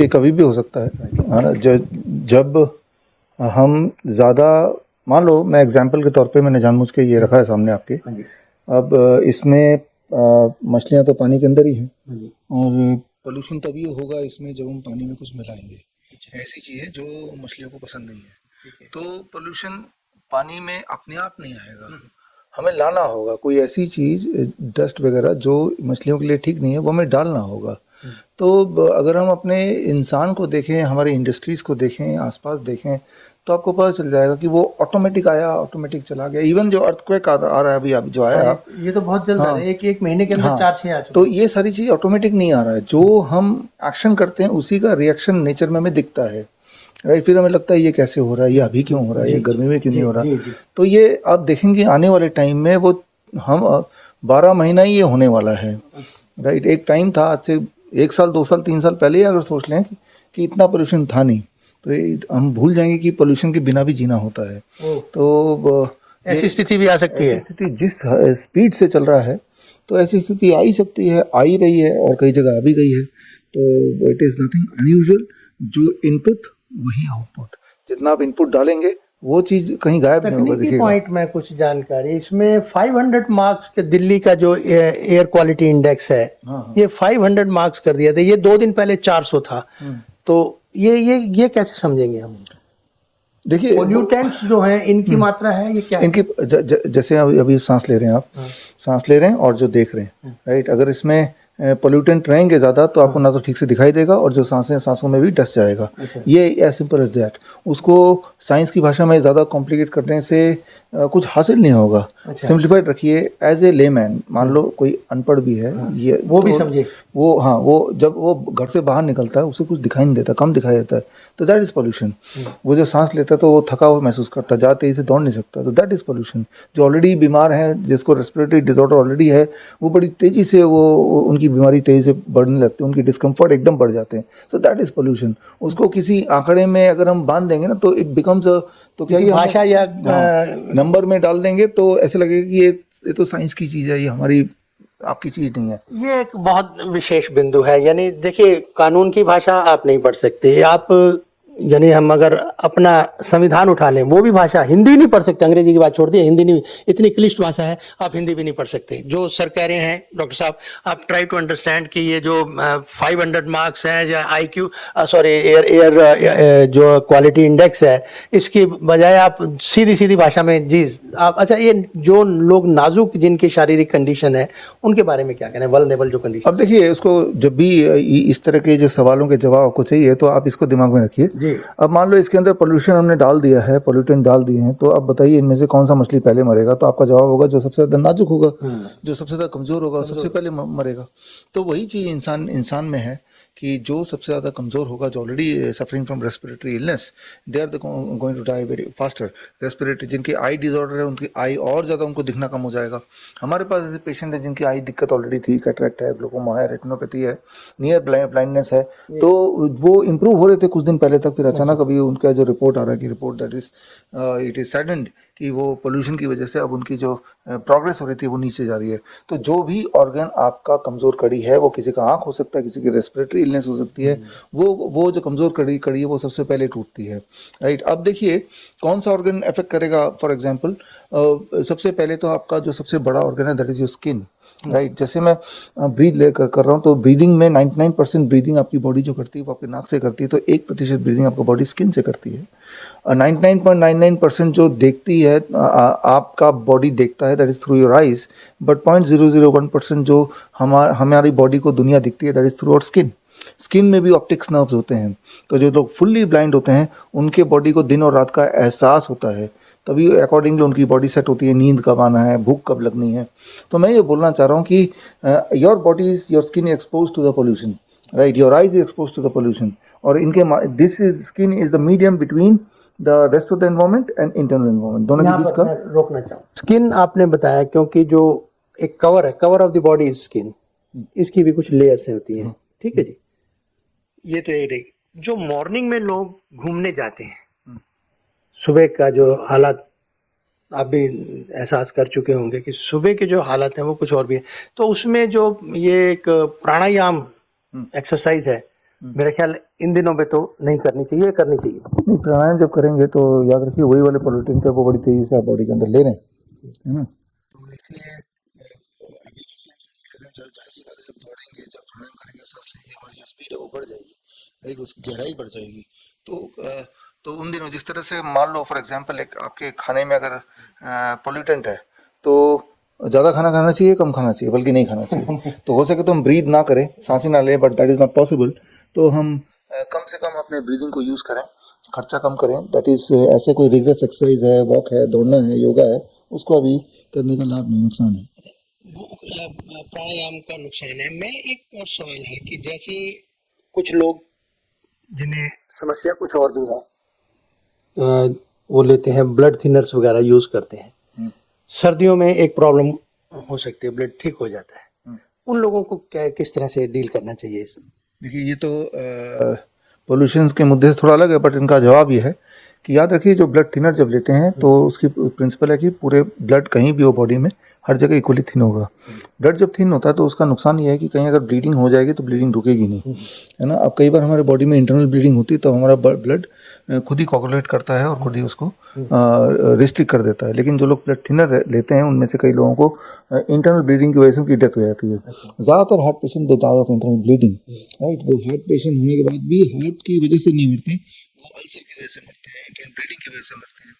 ये कभी भी हो सकता है ना। जब हम ज़्यादा, मान लो मैं एग्जांपल के तौर पे मैंने जानबूझ के ये रखा है सामने आपके। अब इसमें मछलियाँ तो पानी के अंदर ही हैं और पोल्यूशन तभी होगा इसमें जब हम पानी में कुछ मिलाएंगे। ऐसी चीज़ है जो मछलियों को पसंद नहीं है। तो पोल्यूशन पानी में अपने आप नहीं आएगा, हमें लाना होगा कोई ऐसी चीज़, डस्ट वगैरह जो मछलियों के लिए ठीक नहीं है, वो हमें डालना होगा। तो अगर हम अपने इंसान को देखें, हमारी इंडस्ट्रीज़ को देखें, आसपास देखें, तो आपको पता चल जाएगा कि वो ऑटोमेटिक आया, ऑटोमेटिक चला गया। इवन जो अर्थक्वेक आ रहा है अभी जो आया, ये तो बहुत जल्द आ रहा है, एक महीने के अंदर हाँ, 4-6 आ चुके तो ये सारी चीज़ ऑटोमेटिक नहीं आ रहा है। जो हम एक्शन करते हैं उसी का रिएक्शन नेचर में हमें दिखता है, राइट। फिर हमें लगता है ये कैसे हो रहा है, ये अभी क्यों हो रहा है, ये गर्मी में क्यों नहीं हो रहा। तो ये आप देखेंगे आने वाले टाइम में वो हम 12 महीना ही ये होने वाला है, राइट। एक टाइम था, आज से 1 साल 2 साल 3 साल पहले ही अगर सोच लें कि इतना पोल्यूशन था नहीं, तो हम भूल जाएंगे कि पोल्यूशन के बिना भी जीना होता है। तो ऐसी स्थिति भी आ सकती है। स्थिति जिस स्पीड से चल रहा है, तो ऐसी स्थिति आ ही सकती है, आ ही रही है और कई जगह आ भी गई है। तो इट इज़ नथिंग अनयूजुअल। जो इनपुट वही आउटपुट, जितना आप इनपुट डालेंगे वो चीज़ कहीं गायब नहीं होगा। तकनीकी पॉइंट में कुछ जानकारी इसमें 500 मार्क्स के दिल्ली का जो एयर क्वालिटी इंडेक्स है, ये 500 मार्क्स कर दिया था। ये 2 दिन पहले 400 था। तो ये कैसे समझेंगे हम? देखिए, पोल्यूटेंट्स जो हैं इनकी मात्रा है, ये क्या है? इनकी जैसे अभी सांस ले रहे हैं आप, सांस ले रहे हैं और जो देख रहे हैं, राइट। अगर इसमें पोल्यूटेंट रहेंगे ज़्यादा तो आपको ना तो ठीक से दिखाई देगा और जो सांसों में भी डस जाएगा। ये एज सिंपल एज दैट। उसको साइंस की भाषा में ज़्यादा कॉम्प्लिकेट करने से कुछ हासिल नहीं होगा। सिंप्लीफाइड रखिए। एज ए लेमैन, मान लो कोई अनपढ़ भी है, ये वो भी समझे, वो, हाँ, वो जब वो घर से बाहर निकलता है उसे कुछ दिखाई नहीं देता, कम दिखाई देता है, तो दैट इज़ पोल्यूशन। वो जो सांस लेता है तो वो थका हुआ महसूस करता है, ज़्यादा तेज़ी से दौड़ नहीं सकता, तो दैट इज़ पोल्यूशन। जो ऑलरेडी बीमार है, जिसको रेस्पिरेटरी डिसऑर्डर ऑलरेडी है, वो बड़ी तेज़ी से वो उनकी बीमारी तेज़ी से बढ़ने लगती है, उनकी डिस्कम्फर्ट एकदम बढ़ जाते हैं। So that is pollution. उसको किसी आंकड़े में अगर हम बांध देंगे ना, तो इट बिकम्स, तो क्या ये भाषा या नंबर में डाल देंगे तो ऐसे लगेगा कि ये तो साइंस की चीज़ है, ये हमारी आपकी चीज़ नहीं है। ये एक बहुत विशेष बिंदु है। यानी देखिए, कानून की भाषा आप नहीं पढ़ सकते। आप यानी हम अगर अपना संविधान उठा लें, वो भी भाषा हिंदी नहीं पढ़ सकते। अंग्रेजी की बात छोड़ दिए, हिंदी नहीं, इतनी क्लिष्ट भाषा है, आप हिंदी भी नहीं पढ़ सकते। जो सर कह रहे हैं डॉक्टर साहब, आप ट्राई टू अंडरस्टैंड कि ये जो 500 मार्क्स हैं या IQ, सॉरी, एयर जो क्वालिटी इंडेक्स है, इसकी बजाय आप सीधी सीधी भाषा में जी आप, अच्छा, ये जो लोग नाजुक, जिनकी शारीरिक कंडीशन है, उनके बारे में क्या कहना है, वल्नरेबल जो कंडीशन? अब देखिए, इसको जब भी इस तरह के जो सवालों के जवाब आपको चाहिए तो आप इसको दिमाग में रखिए। अब मान लो इसके अंदर पोल्यूशन हमने डाल दिया है, पोल्यूटेंट डाल दिए हैं, तो अब बताइए इनमें से कौन सा मछली पहले मरेगा? तो आपका जवाब होगा जो सबसे ज़्यादा नाजुक होगा, जो सबसे ज़्यादा कमज़ोर होगा, सबसे पहले मरेगा। तो वही चीज़ इंसान में है कि जो सबसे ज़्यादा कमज़ोर होगा, जो already suffering from respiratory illness, they are going to die very faster. Respiratory, जिनकी आई डिसऑर्डर है, उनकी आई और ज़्यादा उनको दिखना कम हो जाएगा। हमारे पास ऐसे पेशेंट है जिनकी आई दिक्कत ऑलरेडी थी, कैटरेक्ट है, ग्लोकोमा है, रेटिनोपैथी है, नियर ब्लाइंडनेस है, तो वो इम्प्रूव हो रहे थे कुछ दिन पहले तक, फिर अचानक अभी उनका जो रिपोर्ट आ रहा है कि report that is it is saddened कि वो पोल्यूशन की वजह से अब उनकी जो प्रोग्रेस हो रही थी वो नीचे जा रही है। तो जो भी ऑर्गन आपका कमज़ोर कड़ी है, वो किसी का आँख हो सकता है, किसी की रेस्पिरेटरी इलनेस हो सकती है, वो जो कमज़ोर कड़ी है वो सबसे पहले टूटती है, राइट। अब देखिए कौन सा ऑर्गन अफेक्ट करेगा। फॉर एग्जांपल, सबसे पहले तो आपका जो सबसे बड़ा ऑर्गन है that is your skin, right. जैसे मैं ब्रीद कर रहा हूँ, तो ब्रीदिंग में 99% ब्रीदिंग आपकी बॉडी जो करती है वो आपके नाक से करती है, तो 1% ब्रीदिंग आपका बॉडी स्किन से करती है। 99.99% जो देखती है आपका बॉडी देखता है that is through your eyes, but 0.001% जो हमारी बॉडी को दुनिया दिखती है that is through our skin. Skin में भी ऑप्टिक्स नर्व्स होते हैं, तो जो लोग फुल्ली ब्लाइंड होते हैं उनके बॉडी को दिन और रात का एहसास होता है, तभी अकॉर्डिंगली उनकी बॉडी सेट होती है, नींद कब आना है, भूख कब लगनी है। तो मैं ये बोलना चाह रहा हूँ कि your body is, your skin expose to the pollution, right, your eyes is expose to the pollution, और इनके this is skin is the medium between the rest of the environment and internal environment, दोनों के बीच का। रोकना चाहूँ, skin आपने बताया, क्योंकि जो एक कवर है, cover of the body is skin, इसकी भी कुछ लेयर्स होती हैं, ठीक है जी। ये तो एक जो मॉर्निंग में लोग घूमने जाते हैं, सुबह का जो हालात आप भी एहसास कर चुके होंगे कि सुबह के जो हालात हैं वो कुछ और भी है। तो उसमें जो ये एक प्राणायाम एक्सरसाइज है, मेरा ख्याल इन दिनों में तो नहीं करनी चाहिए, करनी चाहिए। नहीं, प्राणायाम जब करेंगे तो याद रखिए वही वाले पोल्यूटेंट है वो बड़ी तेजी से आप बॉडी के अंदर ले रहे हैं, है ना। तो इसलिए अभी जैसे हम सांस ले रहे हैं, जाहिर सी बात है, जब दौड़ेंगे, जब प्राणायाम करेंगे, सांस लेंगे, हमारी जो स्पीड है वो बढ़ जाएगी, राइट, उसकी गहराई बढ़ जाएगी। तो उन दिनों जिस तरह से मान लो फॉर एग्जांपल एक आपके खाने में अगर पोल्यूटेंट है तो ज़्यादा खाना खाना चाहिए, कम खाना चाहिए, बल्कि नहीं खाना चाहिए। तो हो सके तो हम ब्रीद ना करें, सांसें ना लें, but that is not possible. तो हम कम से कम अपने ब्रीदिंग को यूज़ करें, खर्चा कम करें। दैट इज़ ऐसे कोई रिग्रेस एक्सरसाइज है, वॉक है, दौड़ना है, योगा है, उसको अभी करने का लाभ नहीं, नुकसान है। वो प्राणायाम का नुकसान है। मैं एक और सवाल है कि जैसे कुछ लोग जिन्हें समस्या कुछ और भी है, वो लेते हैं ब्लड थिनर्स वगैरह यूज करते हैं। सर्दियों में एक प्रॉब्लम हो सकती है, ब्लड थिक हो जाता है। उन लोगों को क्या किस तरह से डील करना चाहिए इस? देखिए ये तो पोल्यूशन के मुद्दे से थोड़ा अलग है, बट इनका जवाब ये है कि याद रखिए जो ब्लड थिनर जब लेते हैं तो उसकी प्रिंसिपल है कि पूरे ब्लड कहीं भी हो बॉडी में हर जगह इक्वली थिन होगा। ब्लड जब थिन होता है तो उसका नुकसान ये है कि कहीं अगर ब्लीडिंग हो जाएगी तो ब्लीडिंग रुकेगी नहीं, है ना। अब कई बार हमारे बॉडी में इंटरनल ब्लीडिंग होती है तो हमारा ब्लड खुद ही कोगुलेट करता है और खुद ही उसको रिस्ट्रिक्ट कर देता है। लेकिन जो लोग ब्लड थिनर लेते हैं उनमें से कई लोगों को इंटरनल ब्लीडिंग की वजह से उनकी डेथ हो जाती है। ज़्यादातर heart patient they die of internal bleeding, right. वो हार्ट पेशेंट होने के बाद भी हार्ट की वजह से नहीं मरते, वो अल्सर की वजह से मरते हैं, इंटरनल ब्लीडिंग की वजह से मरते हैं।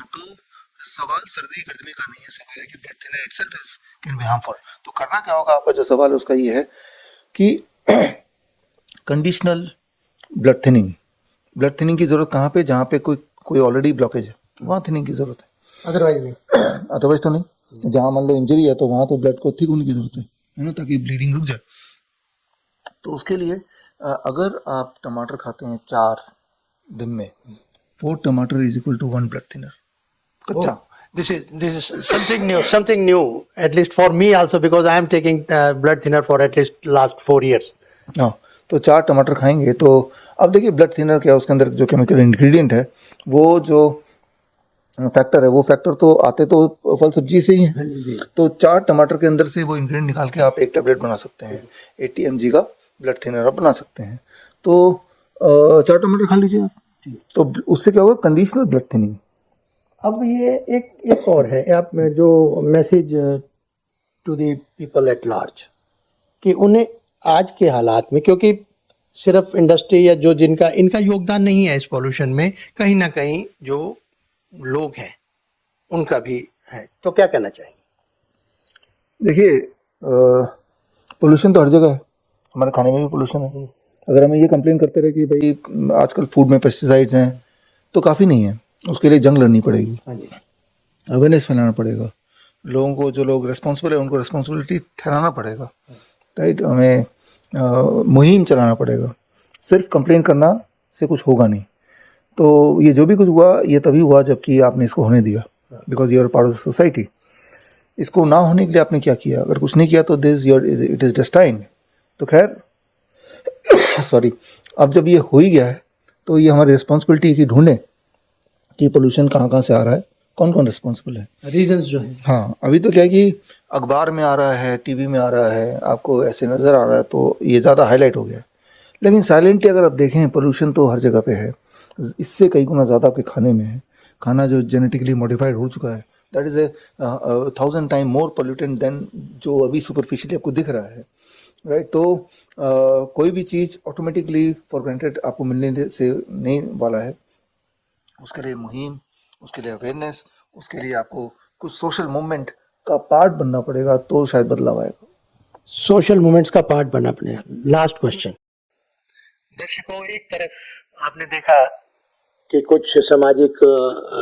तो सवाल सर्दी गर्मी का नहीं है, सवाल है कि blood thinner itself is can be harmful. तो करना क्या होगा, आपका जो सवाल है उसका ये है कि conditional blood thinning. Blood thinning की जरूरत कहाँ पे, जहाँ पे कोई ऑलरेडी ब्लॉकेज है वहाँ थिनिंग की जरूरत है, अदरवाइज नहीं। अदरवाइज तो नहीं। जहाँ मान लो इंजरी है तो वहाँ तो ब्लड को थिक होने की जरूरत है ना, ताकि ब्लीडिंग रुक जाए। तो उसके लिए अगर आप टमाटर खाते हैं 4 दिन में, 4 टमाटर is equal to 1 blood thinner कच्चा। This is something new, at least for me also, because I am taking blood thinner for at least last 4 years. हाँ, तो 4 टमाटर खाएंगे तो अब देखिए ब्लड थिनर क्या, उसके अंदर जो केमिकल इंग्रेडिएंट है वो जो फैक्टर है, वो फैक्टर तो आते तो फल सब्जी से ही है। तो 4 टमाटर के अंदर से वो इंग्रेडिएंट निकाल के आप एक टेबलेट बना सकते हैं, 80 mg का ब्लड थिनर आप बना सकते हैं। तो 4 टमाटर खा लीजिए आप, तो उससे क्या होगा, कंडीशनल ब्लड थिनिंग। अब ये एक और है, आप में जो message to the people at large कि उन्हें आज के हालात में, क्योंकि सिर्फ इंडस्ट्री या जो जिनका इनका योगदान नहीं है इस पॉल्यूशन में, कहीं ना कहीं जो लोग हैं उनका भी है, तो क्या कहना चाहेंगे? देखिए पोल्यूशन तो हर जगह है, हमारे खाने में भी पोल्यूशन है। अगर हमें ये कंप्लेन करते रहे कि भाई आजकल फूड में पेस्टिसाइड्स हैं, तो काफ़ी नहीं है, उसके लिए जंग लड़नी पड़ेगी, अवेयरनेस फैलाना पड़ेगा, लोगों को, जो लोग रिस्पॉन्सिबल है उनको रिस्पॉन्सिबिलिटी ठहराना पड़ेगा, राइट। हमें मुहिम चलाना पड़ेगा। सिर्फ कंप्लेन करना से कुछ होगा नहीं। तो ये जो भी कुछ हुआ ये तभी हुआ जबकि आपने इसको होने दिया, because you are part of the society. इसको ना होने के लिए आपने क्या किया, अगर कुछ नहीं किया तो this your it is destined. तो खैर सॉरी, अब जब ये हो ही गया है तो ये हमारी रिस्पॉन्सिबिलिटी है कि ढूंढें कि पोल्यूशन कहाँ कहाँ से आ रहा है, कौन कौन रिस्पॉन्सिबल है, रीजंस जो है। हाँ, अभी तो क्या है कि अखबार में आ रहा है, टीवी में आ रहा है, आपको ऐसे नज़र आ रहा है तो ये ज़्यादा हाईलाइट हो गया है। लेकिन साइलेंटली अगर आप देखें, पोल्यूशन तो हर जगह पे है, इससे कई गुना ज़्यादा आपके खाने में है। खाना जो जेनेटिकली मॉडिफाइड हो चुका है, that is 1000 time more pollutant than जो अभी सुपरफिशियली आपको दिख रहा है, राइट। तो कोई भी चीज़ ऑटोमेटिकली फॉर ग्रांटेड आपको मिलने से नहीं वाला है। उसके लिए मुहिम, उसके लिए अवेयरनेस, उसके लिए आपको कुछ सोशल मूवमेंट का पार्ट बनना पड़ेगा, तो शायद बदलाव आएगा। सोशल मूवमेंट्स का पार्ट बनना पड़ेगा। Last question. दर्शकों, एक तरफ आपने देखा कि कुछ सामाजिक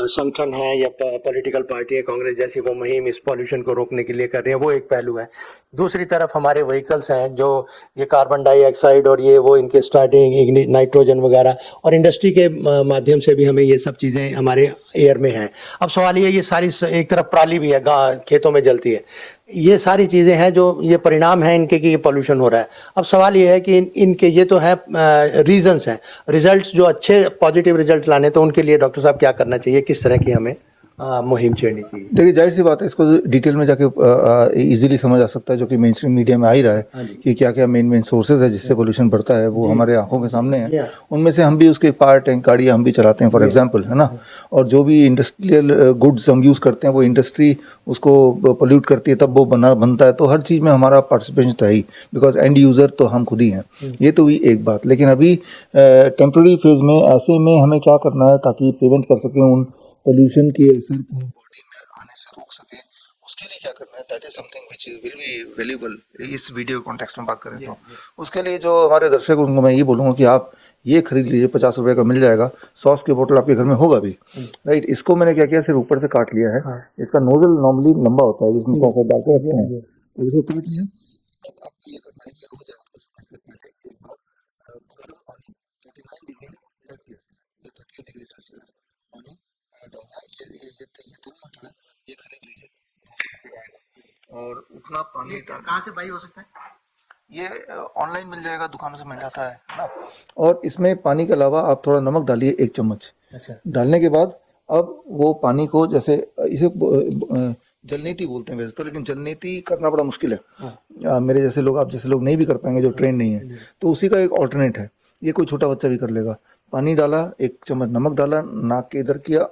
संगठन है या पॉलिटिकल पार्टी है, कांग्रेस जैसी, वो मुहिम इस पॉल्यूशन को रोकने के लिए कर रही है, वो एक पहलू है। दूसरी तरफ हमारे व्हीकल्स हैं जो ये कार्बन डाइऑक्साइड और ये वो इनके स्टार्टिंग नाइट्रोजन वगैरह, और इंडस्ट्री के माध्यम से भी हमें ये सब चीज़ें हमारे एयर में हैं। अब सवाल ये सारी, एक तरफ पराली भी है, खेतों में जलती है, ये सारी चीज़ें हैं जो ये परिणाम है इनके कि ये पोल्यूशन हो रहा है। अब सवाल ये है कि इनके ये तो है रीजंस हैं, रिजल्ट्स जो अच्छे पॉजिटिव रिजल्ट लाने, तो उनके लिए डॉक्टर साहब क्या करना चाहिए, किस तरह की हमें मुहिम छेड़नी चाहिए। देखिए जाहिर सी बात है, इसको डिटेल में जाके इजीली समझ आ सकता है, जो कि मेन स्ट्रीम मीडिया में आ ही रहा है कि क्या क्या मेन सोर्सेज है जिससे पोल्यूशन बढ़ता है, वो हमारे आंखों के सामने है। उनमें से हम भी उसके पार्ट हैं, गाड़ियाँ हम भी चलाते हैं फॉर एग्जांपल, है ना। और जो भी इंडस्ट्रियल गुड्स हम यूज़ करते हैं, वो इंडस्ट्री उसको पोल्यूट करती है, तब वो बनता है। तो हर चीज़ में हमारा पार्टिसिपेशन तो है ही, बिकॉज एंड यूज़र तो हम खुद ही हैं। ये तो हुई एक बात। लेकिन अभी टेम्प्रेरी फेज में ऐसे में हमें क्या करना है ताकि प्रिवेंट कर सकें उन पोल्यूशन के असर को बॉडी में आने से रोक सके, उसके लिए क्या करना है, that is something which will be valuable इस वीडियो कॉन्टेक्स्ट में बात करें तो। उसके लिए जो हमारे दर्शक हैं उनको मैं ये बोलूँगा कि आप ये खरीद लीजिए, 50 रुपये का मिल जाएगा। सॉस की बोतल आपके घर में होगा भी, राइट। इसको मैंने क्या किया, सिर्फ ऊपर से काट लिया है। इसका नोजल नॉर्मली लंबा होता है जिसमें सॉस डाल के रखते हैं, अब इसको काट लिया। अब आपको ये करना है कि रोज रात को सोने से पहले एक बार गर्म पानी 39 डिग्री सेल्सियस या 38 डिग्री सेल्सियस पानी डालना है। ये थर्मामीटर है, ये खरीद लीजिए, 200 रुपये आएगा। और उतना पानी कहाँ से भाई हो सकता है? ये ऑनलाइन मिल जाएगा, दुकानों से मिल जाता है ना। और इसमें पानी के अलावा आप थोड़ा नमक डालिए, 1 चम्मच। अच्छा। डालने के बाद अब वो पानी को, जैसे इसे जलनीति बोलते हैं वैसे तो, लेकिन जलनीति करना बड़ा मुश्किल है। मेरे जैसे लोग, आप जैसे लोग नहीं भी कर पाएंगे जो ट्रेन नहीं है, तो उसी का एक ऑल्टरनेट है, ये कोई छोटा बच्चा भी कर लेगा। पानी डाला, 1 चम्मच नमक डाला, नाक के इधर किया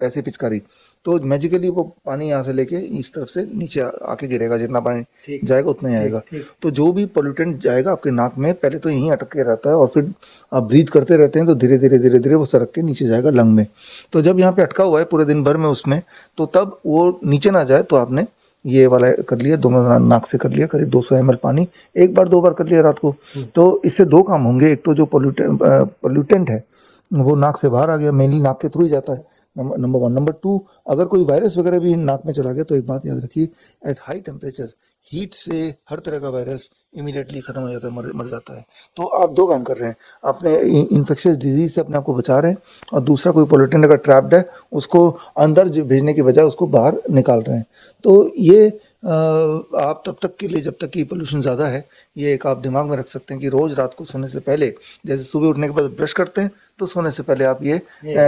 ऐसे पिचकारी, तो मैजिकली वो पानी यहाँ से लेके इस तरफ से नीचे आके गिरेगा, जितना पानी जाएगा उतना ही आएगा। तो जो भी पोल्यूटेंट जाएगा आपके नाक में, पहले तो यहीं अटक के रहता है और फिर आप ब्रीथ करते रहते हैं तो धीरे धीरे वो सरक के नीचे जाएगा लंग में। तो जब यहाँ पे अटका हुआ है पूरे दिन भर में उसमें, तो तब वो नीचे ना जाए, तो आपने ये वाला कर लिया, दोनों नाक से कर लिया, करीब 200 ml पानी, एक बार 2 बार कर लिया रात को। तो इससे 2 काम होंगे, एक तो जो पोल्यूटेंट है वो नाक से बाहर आ गया, मेनली नाक के थ्रू ही जाता है, नंबर 1। नंबर 2, अगर कोई वायरस वगैरह भी नाक में चला गया तो एक बात याद रखिए, एट हाई टेम्परेचर हीट से हर तरह का वायरस इमीडिएटली खत्म हो जाता है, मर जाता है। तो आप 2 काम कर रहे हैं, अपने इन्फेक्शियस डिजीज से अपने आप को बचा रहे हैं, और दूसरा कोई पोल्यूटेंट अगर ट्रैप्ड है उसको अंदर भेजने की बजाय उसको बाहर निकाल रहे हैं। तो ये आप तब तक के लिए, जब तक कि पोल्यूशन ज़्यादा है, ये एक आप दिमाग में रख सकते हैं कि रोज़ रात को सोने से पहले, जैसे सुबह उठने के बाद ब्रश करते हैं, तो सोने से पहले आप ये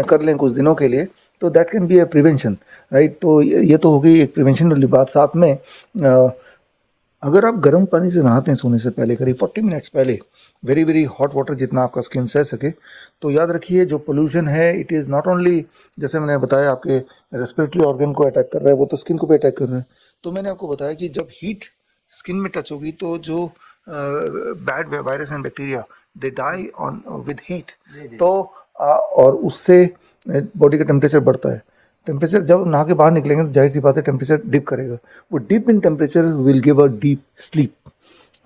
कर लें कुछ दिनों के लिए, तो that can be A prevention, right. तो ये तो हो गई एक प्रिवेंशन वाली बात। साथ में अगर आप गर्म पानी से नहाते हैं सोने से पहले, करीब 40 मिनट्स पहले, वेरी हॉट वाटर जितना आपका स्किन सह सके, तो याद रखिए जो पोल्यूशन है इट इज़ नॉट ओनली, जैसे मैंने बताया, आपके रेस्पिरेटरी ऑर्गन को अटैक कर रहा है, वो तो स्किन को भी अटैक कर रहा है। तो मैंने आपको बताया कि जब हीट स्किन में टच होगी तो जो bad virus and bacteria they die on with heat, तो और उससे बॉडी का टेम्परेचर बढ़ता है। टेम्परेचर जब नहा के बाहर निकलेंगे तो जाहिर सी बात है टेम्परेचर डिप करेगा, वो dip in temperature will give a deep sleep.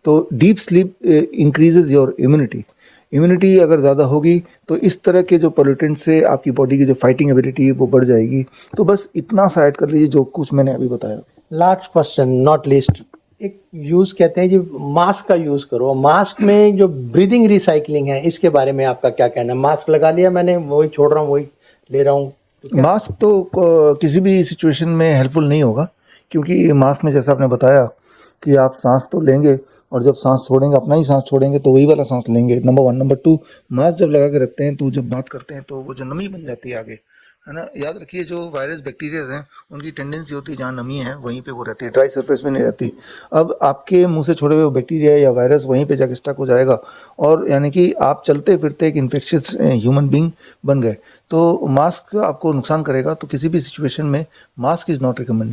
तो deep sleep increases your immunity अगर ज़्यादा होगी तो इस तरह के जो पोल्यूटेंट से आपकी बॉडी की जो फाइटिंग एबिलिटी है वो बढ़ जाएगी। तो बस इतना सा ऐड कर लीजिए जो कुछ मैंने अभी बताया। लास्ट क्वेश्चन नॉट लीस्ट, एक यूज कहते हैं जी मास्क का यूज करो, मास्क में जो ब्रीदिंग रिसाइकलिंग है इसके बारे में आपका क्या कहना है? मास्क लगा लिया मैंने, वही छोड़ रहा हूँ, वही ले रहा हूँ, तो मास्क तो किसी भी सिचुएशन में हेल्पफुल नहीं होगा, क्योंकि मास्क में जैसा आपने बताया कि आप सांस तो लेंगे, और जब सांस छोड़ेंगे अपना ही सांस छोड़ेंगे तो वही वाला सांस लेंगे, नंबर 1। नंबर 2, मास्क जब लगा के रखते हैं तो जब बात करते हैं तो वो जो नमी बन जाती है आगे, है ना। याद रखिए जो वायरस बैक्टीरिया हैं उनकी टेंडेंसी होती है जहाँ नमी है वहीं पे वो रहती है, ड्राई सरफेस में नहीं रहती। अब आपके मुंह से छोड़े हुए बैक्टीरिया या वायरस वहीं पे जाके स्टक हो जाएगा, और यानी कि आप चलते फिरते एक इन्फेक्शियस ह्यूमन बींग बन गए। तो मास्क आपको नुकसान करेगा, तो किसी भी सिचुएशन में मास्क इज़ नॉट रिकमेंडेड।